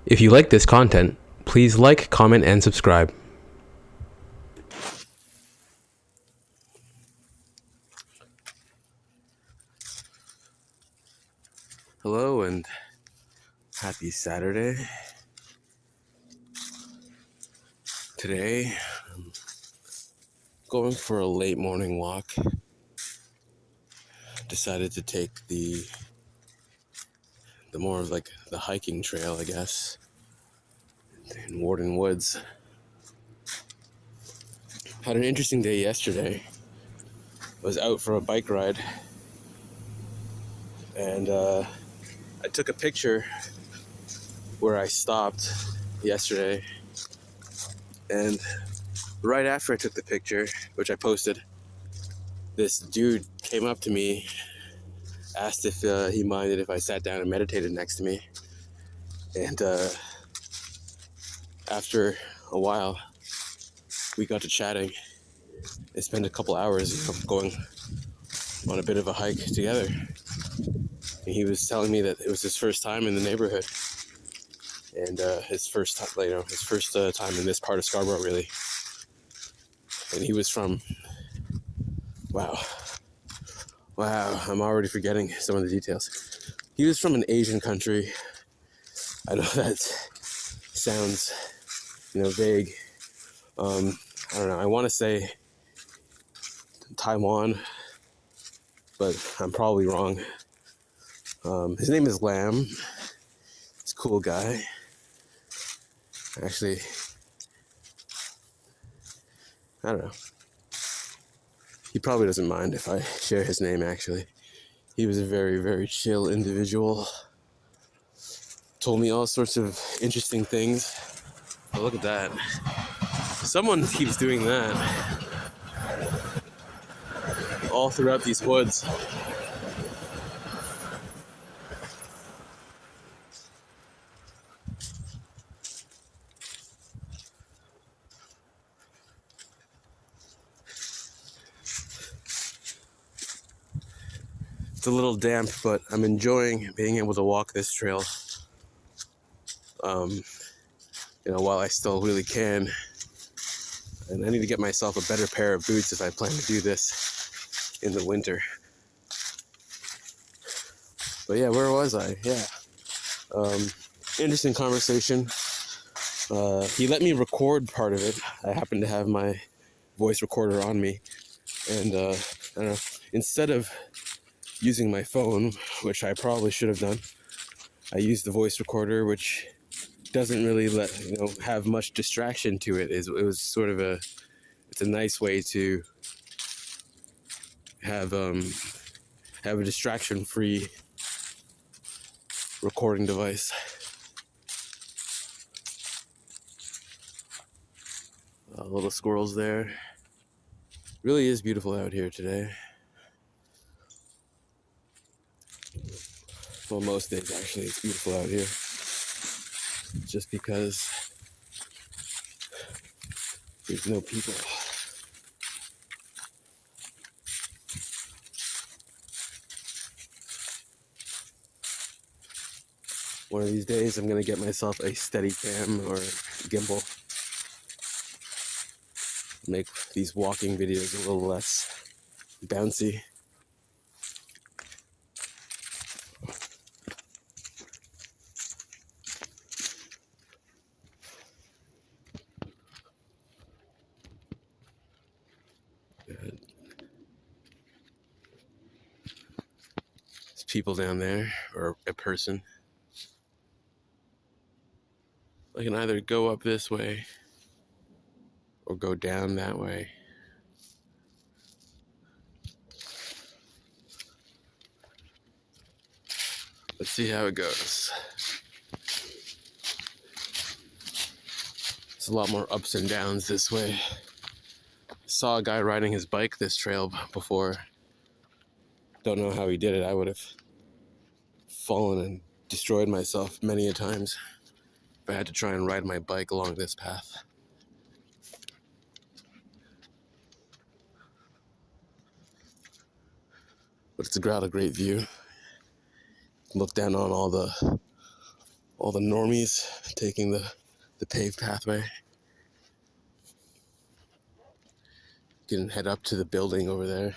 If you like this content, please like, comment, and subscribe. Hello and happy Saturday. Today, I'm going for a late morning walk. Decided to take the more of like the hiking trail, I guess, in Warden Woods. Had an interesting day yesterday. Was out for a bike ride, and I took a picture where I stopped yesterday, and right after I took the picture, which I posted, this dude came up to me, asked if he minded if I sat down and meditated next to me, and after a while, we got to chatting and spent a couple hours going on a bit of a hike together. And he was telling me that it was his first time in the neighborhood, and his first time in this part of Scarborough, really. And he was from, wow, I'm already forgetting some of the details. He was from an Asian country. I know that sounds, vague. I don't know. I want to say Taiwan, but I'm probably wrong. His name is Lam. He's a cool guy. Actually, I don't know. He probably doesn't mind if I share his name, actually. He was a very, very chill individual. Told me all sorts of interesting things. But look at that. Someone keeps doing that all throughout these woods. It's a little damp, but I'm enjoying being able to walk this trail, while I still really can. And I need to get myself a better pair of boots if I plan to do this in the winter. But yeah, where was I? Yeah. Interesting conversation. He let me record part of it. I happen to have my voice recorder on me. And, I don't know, instead of using my phone, which I probably should have done, I used the voice recorder, which doesn't really have much distraction to it. It was sort of it's a nice way to have a distraction-free recording device. Little squirrels there. Really is beautiful out here today. Well, most days actually it's beautiful out here. Just because there's no people. One of these days I'm gonna get myself a Steadicam or gimbal. Make these walking videos a little less bouncy. There's people down there, or a person. I can either go up this way or go down that way. Let's see how it goes. It's a lot more ups and downs this way. Saw a guy riding his bike this trail before. Don't know how he did it. I would have fallen and destroyed myself many a times if I had to try and ride my bike along this path. But it's a great view. Look down on all the all the normies taking the paved pathway. Can head up to the building over there.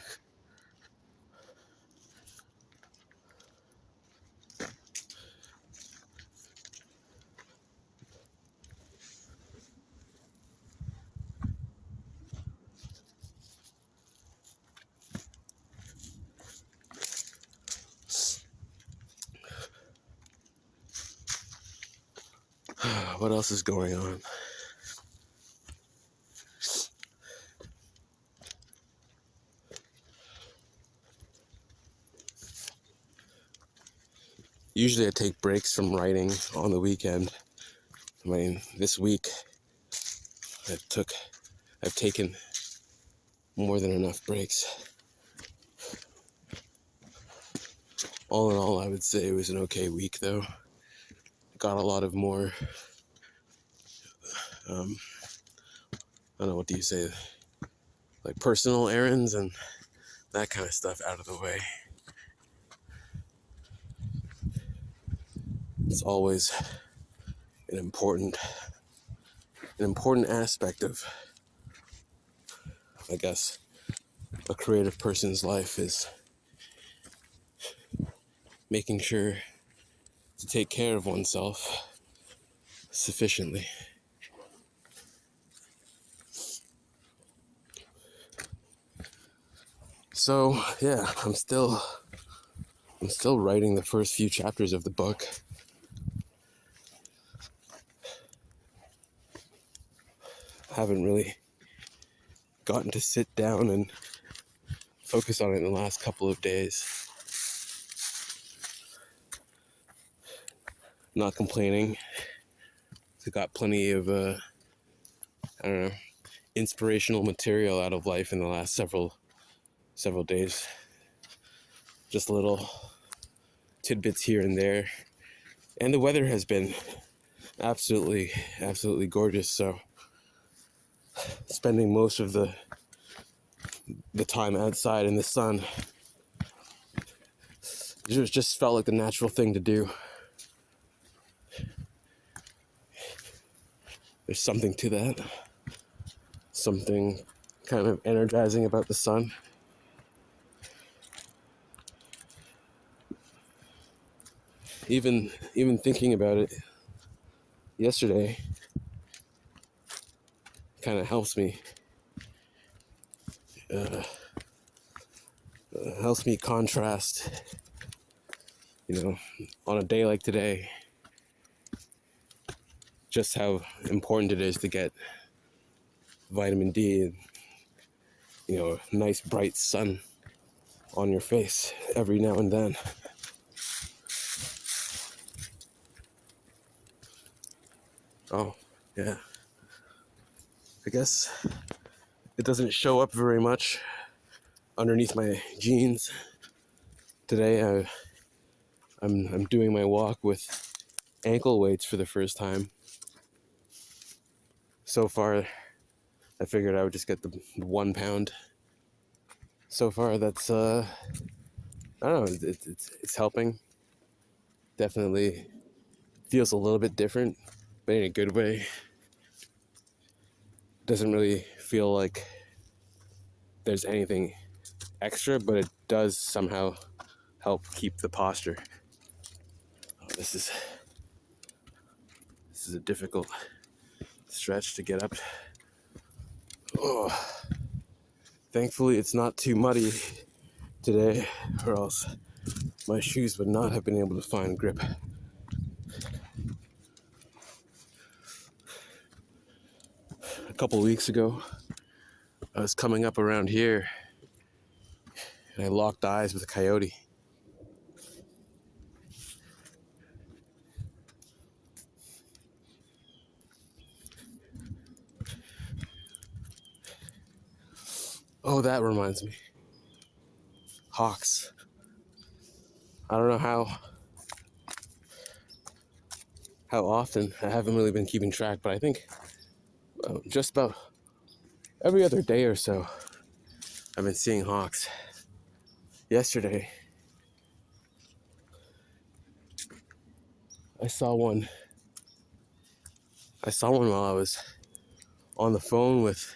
What else is going on? Usually I take breaks from writing on the weekend. I mean, this week I've taken more than enough breaks. All in all, I would say it was an okay week though. Got a lot of more, I don't know, what do you say, like personal errands and that kind of stuff out of the way. It's always an important aspect of, I guess, a creative person's life is making sure to take care of oneself sufficiently. So yeah, I'm still writing the first few chapters of the book. Haven't really gotten to sit down and focus on it in the last couple of days. Not complaining. I got plenty of inspirational material out of life in the last several days. Just little tidbits here and there. And the weather has been absolutely gorgeous, so spending most of the time outside in the sun just felt like the natural thing to do. There's something to that. Something kind of energizing about the sun. Even thinking about it yesterday kind of helps me contrast, on a day like today, just how important it is to get vitamin D and, nice bright sun on your face every now and then. Oh, yeah. I guess it doesn't show up very much underneath my jeans. Today I'm doing my walk with ankle weights for the first time. So far, I figured I would just get the 1 pound. So far, that's I don't know. It's helping. Definitely feels a little bit different, but in a good way. Doesn't really feel like there's anything extra, but it does somehow help keep the posture. Oh, this is a difficult stretch to get up. Oh, thankfully it's not too muddy today, or else my shoes would not have been able to find grip. A couple of weeks ago, I was coming up around here and I locked eyes with a coyote. Oh, that reminds me. Hawks. I don't know how often. I haven't really been keeping track, but I think just about every other day or so I've been seeing hawks. Yesterday, I saw one while I was on the phone with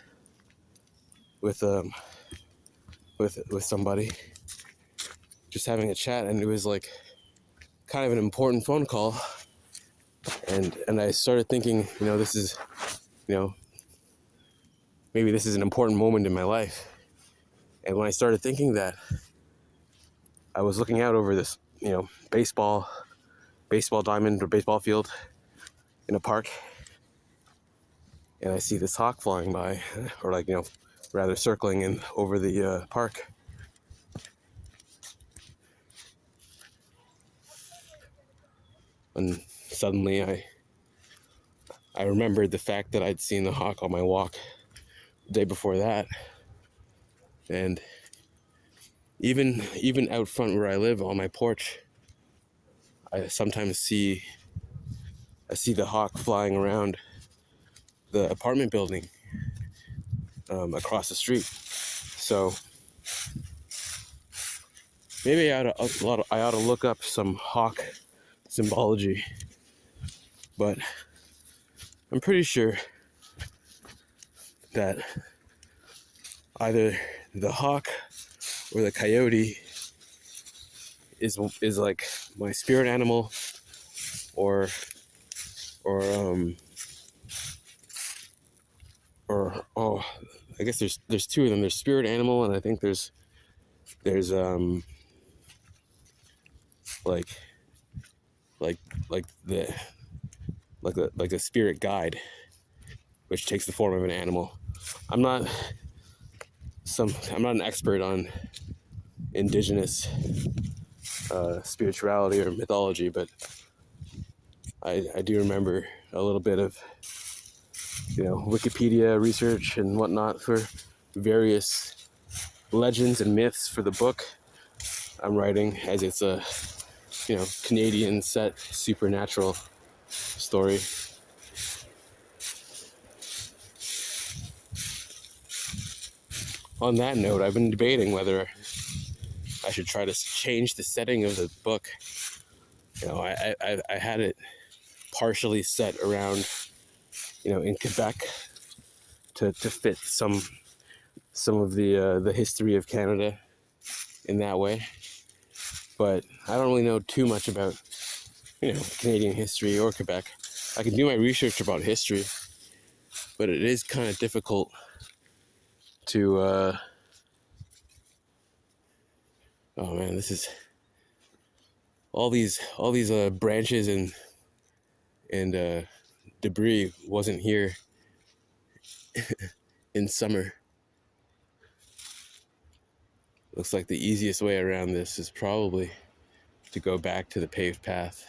somebody, just having a chat, and it was like kind of an important phone call, and I started thinking, this is, maybe this is an important moment in my life. And when I started thinking that, I was looking out over this, baseball diamond or baseball field in a park, and I see this hawk flying by, or like, rather circling in over the park. And suddenly I remembered the fact that I'd seen the hawk on my walk the day before that. And even out front where I live on my porch, I sometimes see the hawk flying around the apartment building across the street. So maybe I ought to look up some hawk symbology, but I'm pretty sure that either the hawk or the coyote is like my spirit animal, or oh, I guess there's two of them. There's spirit animal, and I think there's like the like a spirit guide, which takes the form of an animal. I'm not an expert on indigenous spirituality or mythology, but I do remember a little bit of Wikipedia research and whatnot for various legends and myths for the book I'm writing, as it's a Canadian set supernatural story. On that note, I've been debating whether I should try to change the setting of the book. I had it partially set around, in Quebec to fit some of the history of Canada in that way. But I don't really know too much about, Canadian history or Quebec. I can do my research about history, but it is kind of difficult to, oh man, this is all these branches and debris wasn't here in summer. Looks like the easiest way around this is probably to go back to the paved path.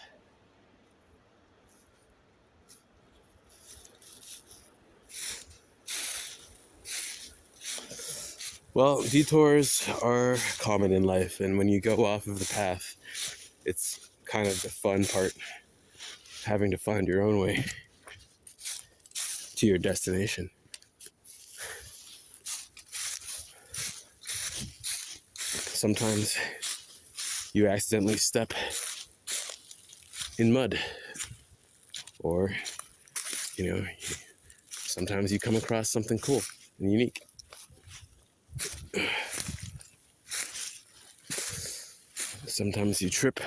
Well, detours are common in life, and when you go off of the path, it's kind of the fun part, having to find your own way to your destination. Sometimes you accidentally step in mud, or sometimes you come across something cool and unique. Sometimes you trip,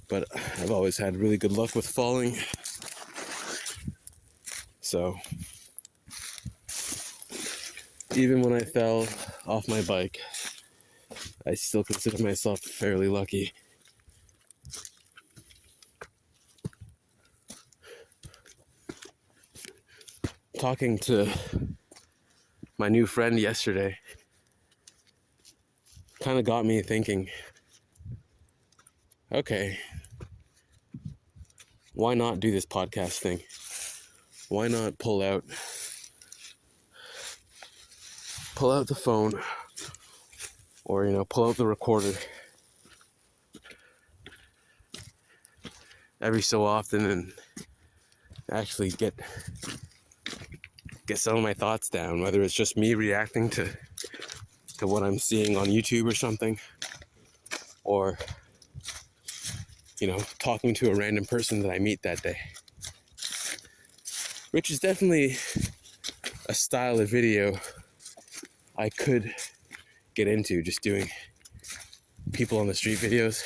but I've always had really good luck with falling. So even when I fell off my bike, I still consider myself fairly lucky. Talking to my new friend yesterday kind of got me thinking, okay, why not do this podcast thing? Why not pull out the phone, or pull out the recorder every so often and actually get some of my thoughts down, whether it's just me reacting to what I'm seeing on YouTube or something, or talking to a random person that I meet that day, which is definitely a style of video I could get into, just doing people on the street videos.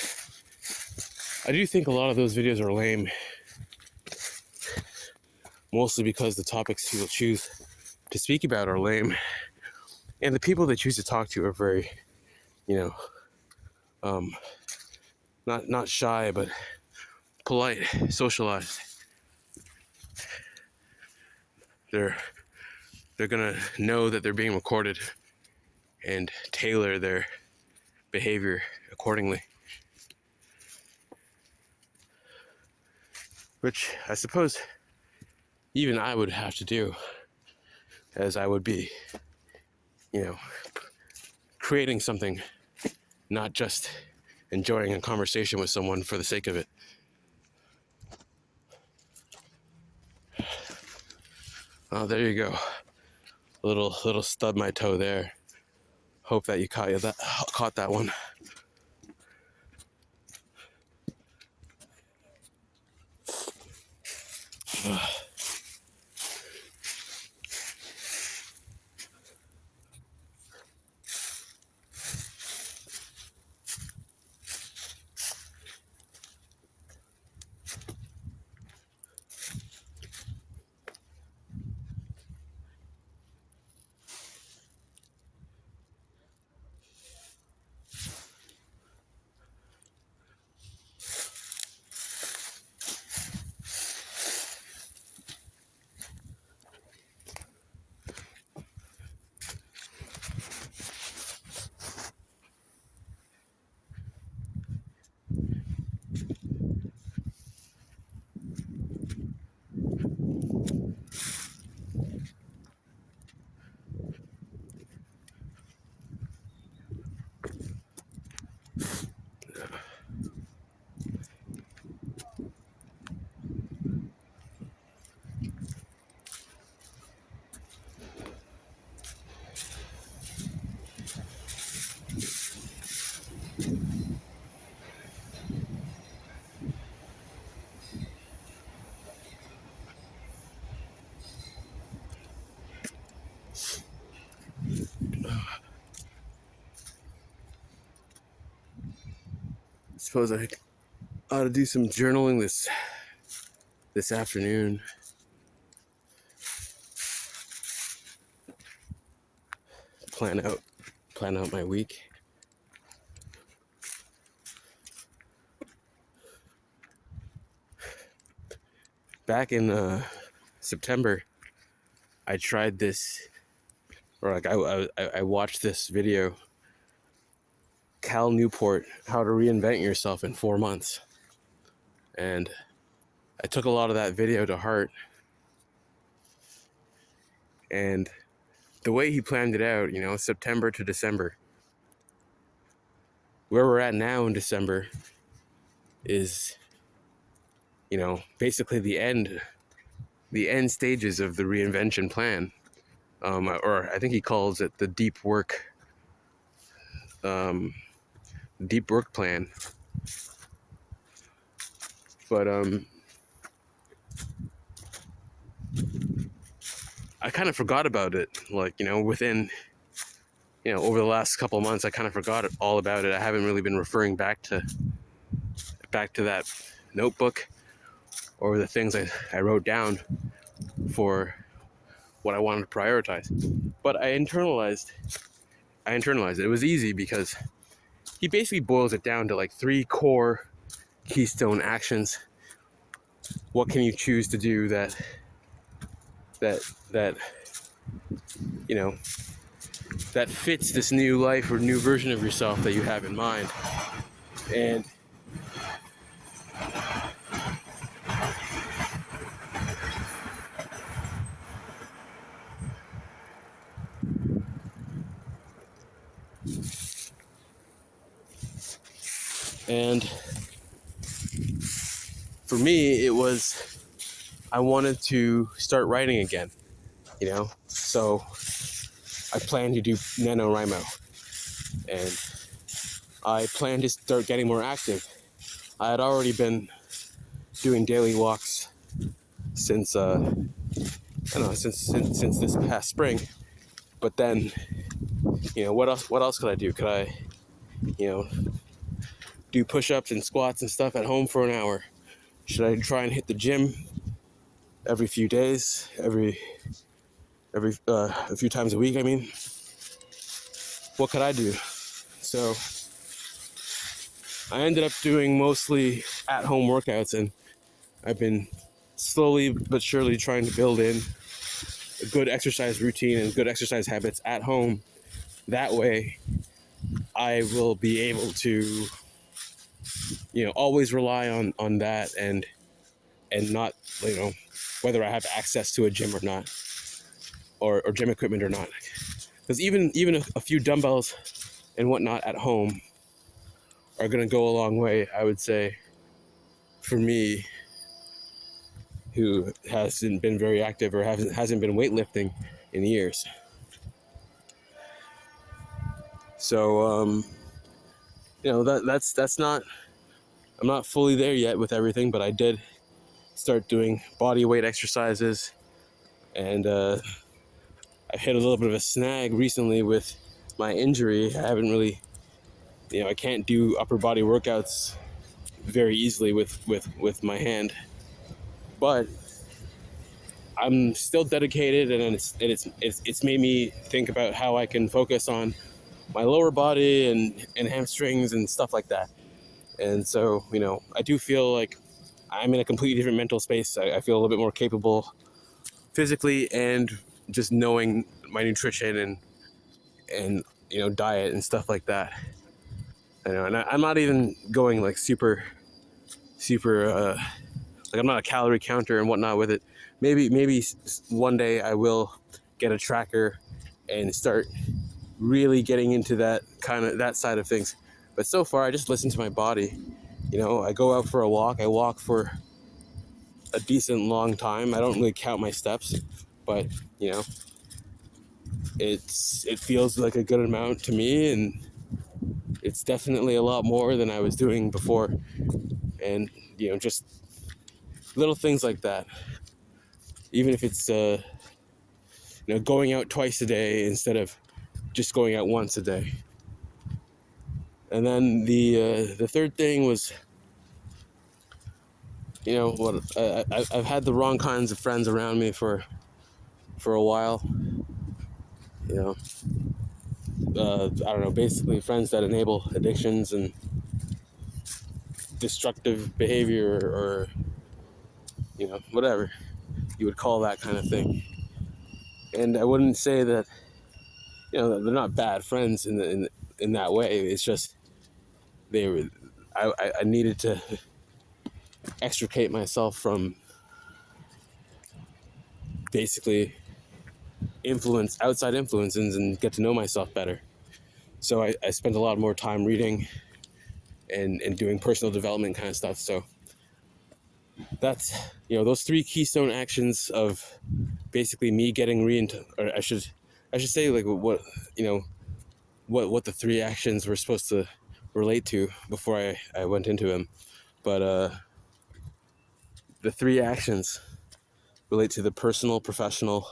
I do think a lot of those videos are lame, mostly because the topics people choose to speak about are lame, and the people they choose to talk to are very, um, not shy, but polite, socialized. They're gonna know that they're being recorded and tailor their behavior accordingly, which I suppose even I would have to do, as I would be, creating something, not just enjoying a conversation with someone for the sake of it. Oh, there you go. A little stub my toe there. Hope that you caught that one. Suppose I ought to do some journaling this afternoon. Plan out my week. Back in September, I tried this, or like I watched this video, Cal Newport, How to Reinvent Yourself in 4 Months. And I took a lot of that video to heart. And the way he planned it out, September to December, where we're at now in December is, basically the end stages of the reinvention plan. Or I think he calls it the deep work plan. But I kind of forgot about it. Like, within, over the last couple of months, I kind of forgot all about it. I haven't really been referring back to that notebook or the things I wrote down for what I wanted to prioritize. But I internalized it. It was easy because he basically boils it down to like 3 core keystone actions. What can you choose to do that that fits this new life or new version of yourself that you have in mind? And for me, it was, I wanted to start writing again, so I planned to do NaNoWriMo, and I planned to start getting more active I had already been doing daily walks since I don't know, since this past spring. But then, what else could I do? Could I, you know, do push-ups and squats and stuff at home for an hour? Should I try and hit the gym every few days, every a few times a week? I mean, what could I do? So I ended up doing mostly at-home workouts, and I've been slowly but surely trying to build in a good exercise routine and good exercise habits at home. That way, I will be able to, always rely on that, and not, whether I have access to a gym or not, or gym equipment or not. Because even a few dumbbells and whatnot at home are gonna go a long way, I would say, for me, who hasn't been very active or hasn't been weightlifting in years. So that's not. I'm not fully there yet with everything, but I did start doing body weight exercises, and I hit a little bit of a snag recently with my injury. I haven't really, I can't do upper body workouts very easily with my hand, but I'm still dedicated, and it's made me think about how I can focus on my lower body and hamstrings and stuff like that. And so, I do feel like I'm in a completely different mental space. I feel a little bit more capable physically, and just knowing my nutrition and diet and stuff like that. And I'm not even going like super like, I'm not a calorie counter and whatnot with it. Maybe one day I will get a tracker and start really getting into that side of things. But so far, I just listen to my body. I go out for a walk. I walk for a decent long time. I don't really count my steps, but it feels like a good amount to me, and it's definitely a lot more than I was doing before. And just little things like that. Even if it's going out twice a day instead of just going out once a day. And then the third thing was, I've had the wrong kinds of friends around me for a while. I don't know, basically friends that enable addictions and destructive behavior, or whatever you would call that kind of thing. And I wouldn't say that they're not bad friends in that way. It's just I needed to extricate myself from basically outside influences, and get to know myself better. So I spent a lot more time reading and doing personal development kind of stuff. So that's, those three keystone actions of basically me getting or I should say, like, what the three actions were supposed to relate to before I went into them. But the three actions relate to the personal, professional,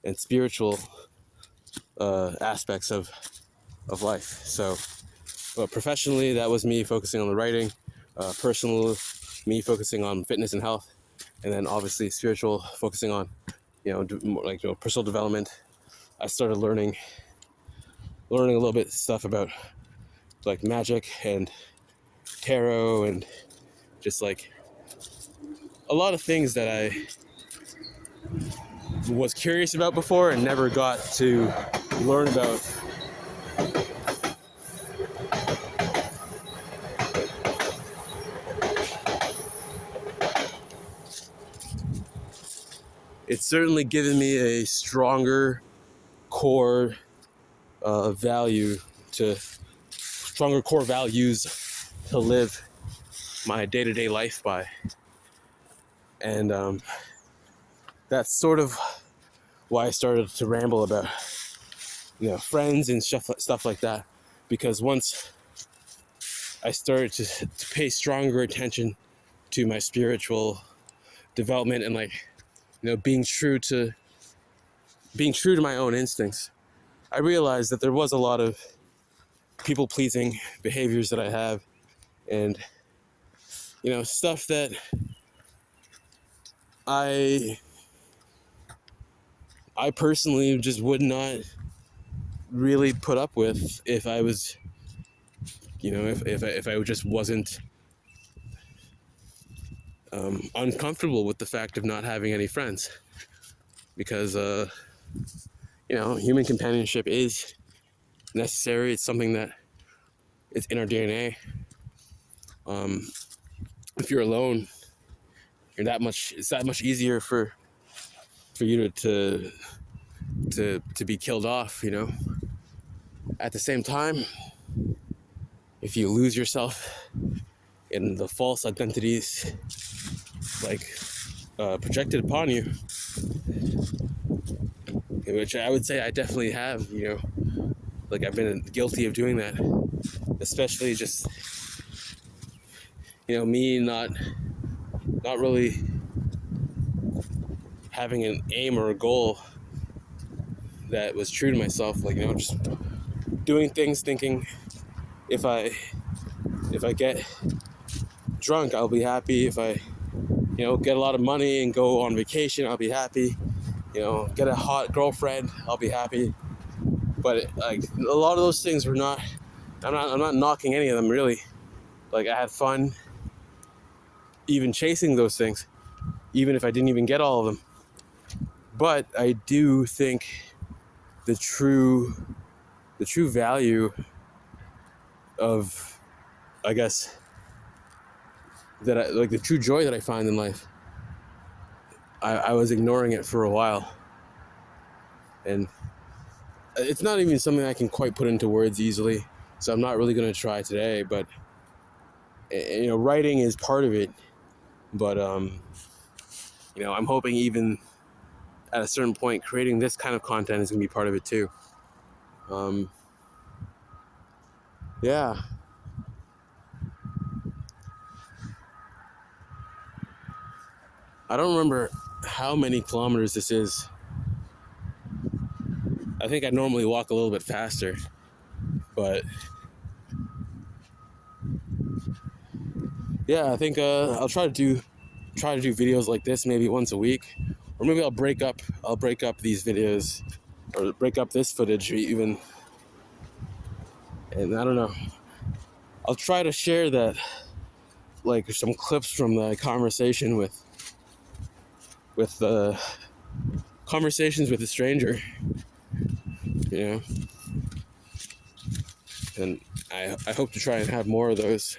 and spiritual aspects of life. So, but professionally, that was me focusing on the writing. Personal, me focusing on fitness and health, and then obviously spiritual, focusing on personal development. I started learning a little bit stuff about like magic and tarot, and just like a lot of things that I was curious about before and never got to learn about. It's certainly given me a stronger core stronger core values to live my day-to-day life by. And that's sort of why I started to ramble about friends and stuff like that, because once I started to pay stronger attention to my spiritual development and, like, being true to my own instincts. I realized that there was a lot of people pleasing behaviors that I have, and stuff that I personally just would not really put up with if I was, if I just wasn't uncomfortable with the fact of not having any friends, because human companionship is necessary. It's something that it's in our DNA. If you're alone, it's that much easier for you to be killed off. At the same time, if you lose yourself in the false identities, like, projected upon you, which I would say I definitely have, like, I've been guilty of doing that, especially just, me not really having an aim or a goal that was true to myself, like, just doing things thinking if I get drunk, I'll be happy. If I get a lot of money and go on vacation, I'll be happy. Get a hot girlfriend, I'll be happy. But, like, a lot of those things were not. I'm not knocking any of them, really. Like, I had fun even chasing those things, even if I didn't even get all of them. But I do think the true value of, I guess, the true joy that I find in life, I was ignoring it for a while. And it's not even something I can quite put into words easily, so I'm not really going to try today. But, writing is part of it. But, I'm hoping even at a certain point, creating this kind of content is going to be part of it too. Yeah. I don't remember how many kilometers this is. I think I normally walk a little bit faster, but yeah, I think I'll try to do videos like this maybe once a week, or maybe I'll break up these videos, or break up this footage even, and I don't know. I'll try to share that, like, some clips from the conversation with conversations with a stranger, and I hope to try and have more of those.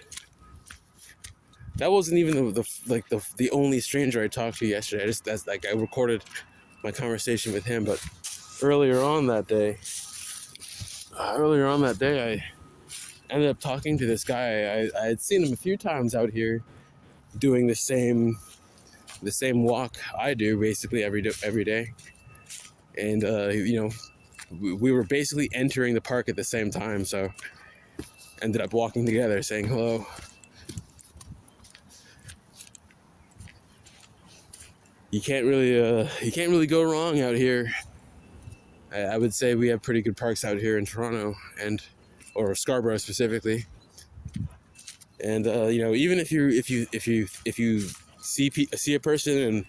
That wasn't even the only stranger I talked to yesterday. I recorded my conversation with him, but earlier on that day, I ended up talking to this guy. I had seen him a few times out here doing the same walk I do basically every day, and we were basically entering the park at the same time, so ended up walking together, saying hello. You can't really go wrong out here. I would say we have pretty good parks out here in Toronto, or Scarborough specifically. And even if you see a person and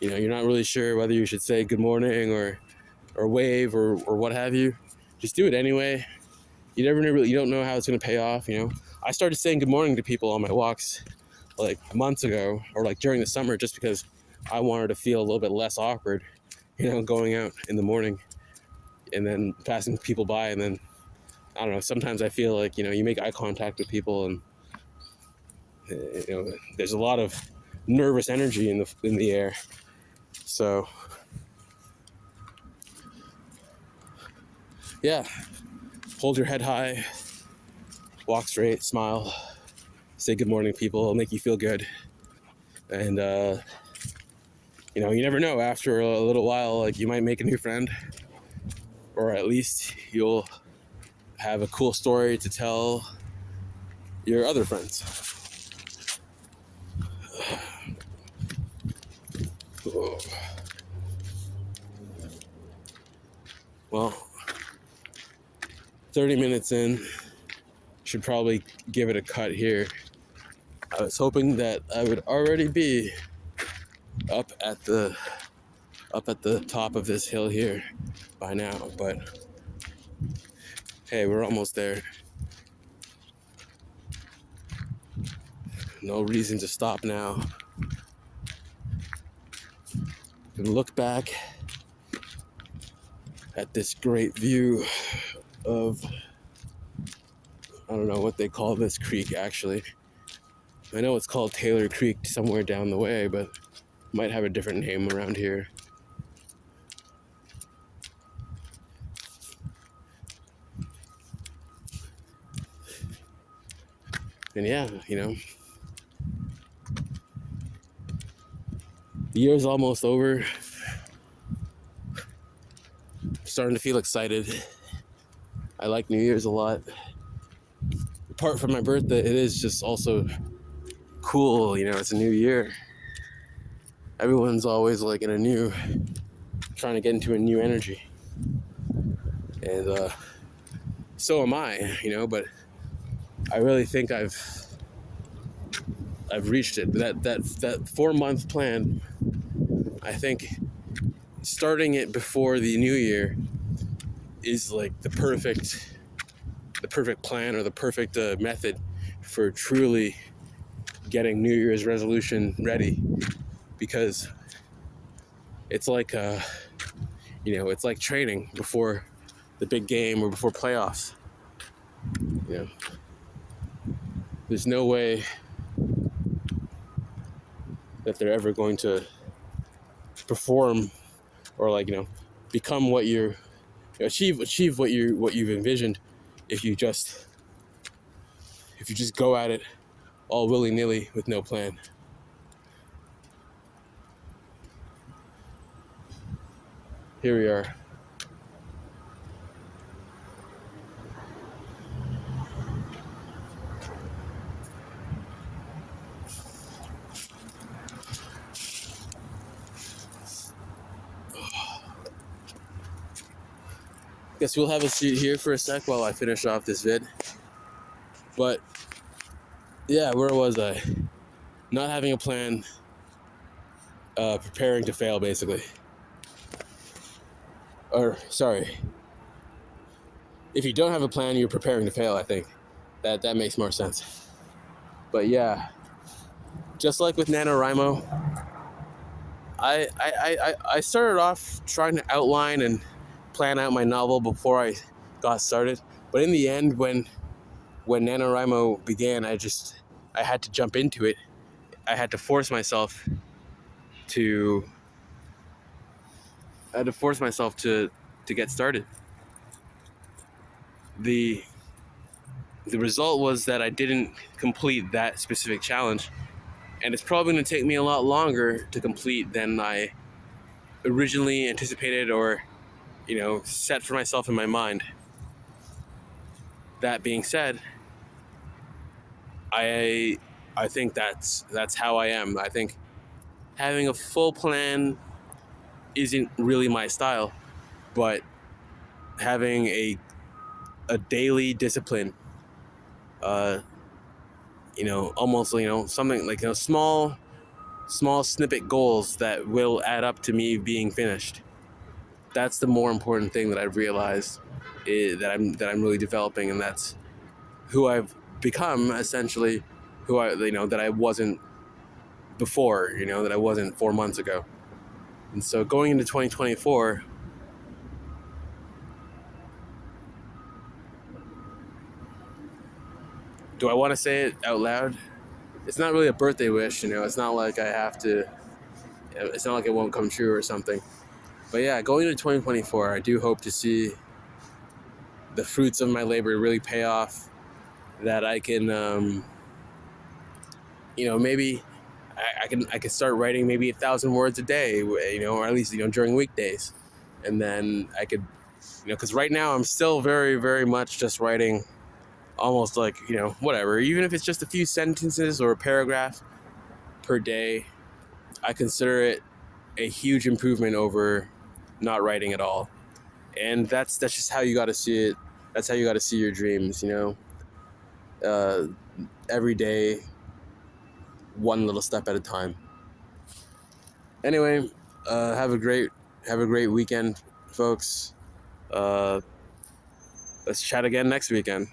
you're not really sure whether you should say good morning or wave or what have you, just do it anyway. You don't know how it's going to pay off. I started saying good morning to people on my walks like months ago, or like during the summer, just because I wanted to feel a little bit less awkward, going out in the morning and then passing people by. And then, I don't know, sometimes I feel like, you make eye contact with people, and, there's a lot of nervous energy in the air. So, yeah, hold your head high, walk straight, smile, say good morning to people. It'll make you feel good. And, you never know, after a little while, like, you might make a new friend, or at least you'll have a cool story to tell your other friends. Well, 30 minutes in, should probably give it a cut here. I was hoping that I would already be up at the top of this hill here by now, but hey, we're almost there. No reason to stop now. And look back at this great view of, I don't know what they call this creek actually. I know it's called Taylor Creek somewhere down the way, but it might have a different name around here. And yeah, the year's almost over. I'm starting to feel excited. I like New Year's a lot. Apart from my birthday, it is just also cool, it's a new year. Everyone's always like trying to get into a new energy. And so am I, but I really think I've reached it. That 4-month plan, I think starting it before the new year is like the perfect plan, or the perfect method for truly getting New Year's resolution ready, because it's like it's like training before the big game or before playoffs. There's no way that they're ever going to perform or become what you're achieve what you've envisioned if you just go at it all willy-nilly with no plan. Here we are. Guess we'll have a seat here for a sec while I finish off this vid. But yeah, where was I? Not having a plan, preparing to fail, basically. Or, sorry. If you don't have a plan, you're preparing to fail, I think. That makes more sense. But yeah, just like with NaNoWriMo, I started off trying to outline and plan out my novel before I got started. But in the end, when NaNoWriMo began, I had to jump into it. I had to force myself to get started. The result was that I didn't complete that specific challenge, and it's probably going to take me a lot longer to complete than I originally anticipated or set for myself in my mind. That being said, I think that's how I am. I think having a full plan isn't really my style, but having a daily discipline, almost something like small snippet goals that will add up to me being finished. That's the more important thing that I've realized that I'm really developing, and that's who I've become, essentially, that I wasn't before, that I wasn't 4 months ago. And so going into 2024, do I want to say it out loud? It's not really a birthday wish, it's not like it's not like it won't come true or something. But yeah, going into 2024, I do hope to see the fruits of my labor really pay off, that I can, maybe I can start writing maybe 1,000 words a day, or at least, during weekdays. And then I could, because right now I'm still very, very much just writing almost like, whatever, even if it's just a few sentences or a paragraph per day, I consider it a huge improvement over not writing at all. And that's just how you got to see it. That's how you got to see your dreams, uh, every day, one little step at a time. Anyway, have a great weekend, folks. uh, let's chat again next weekend.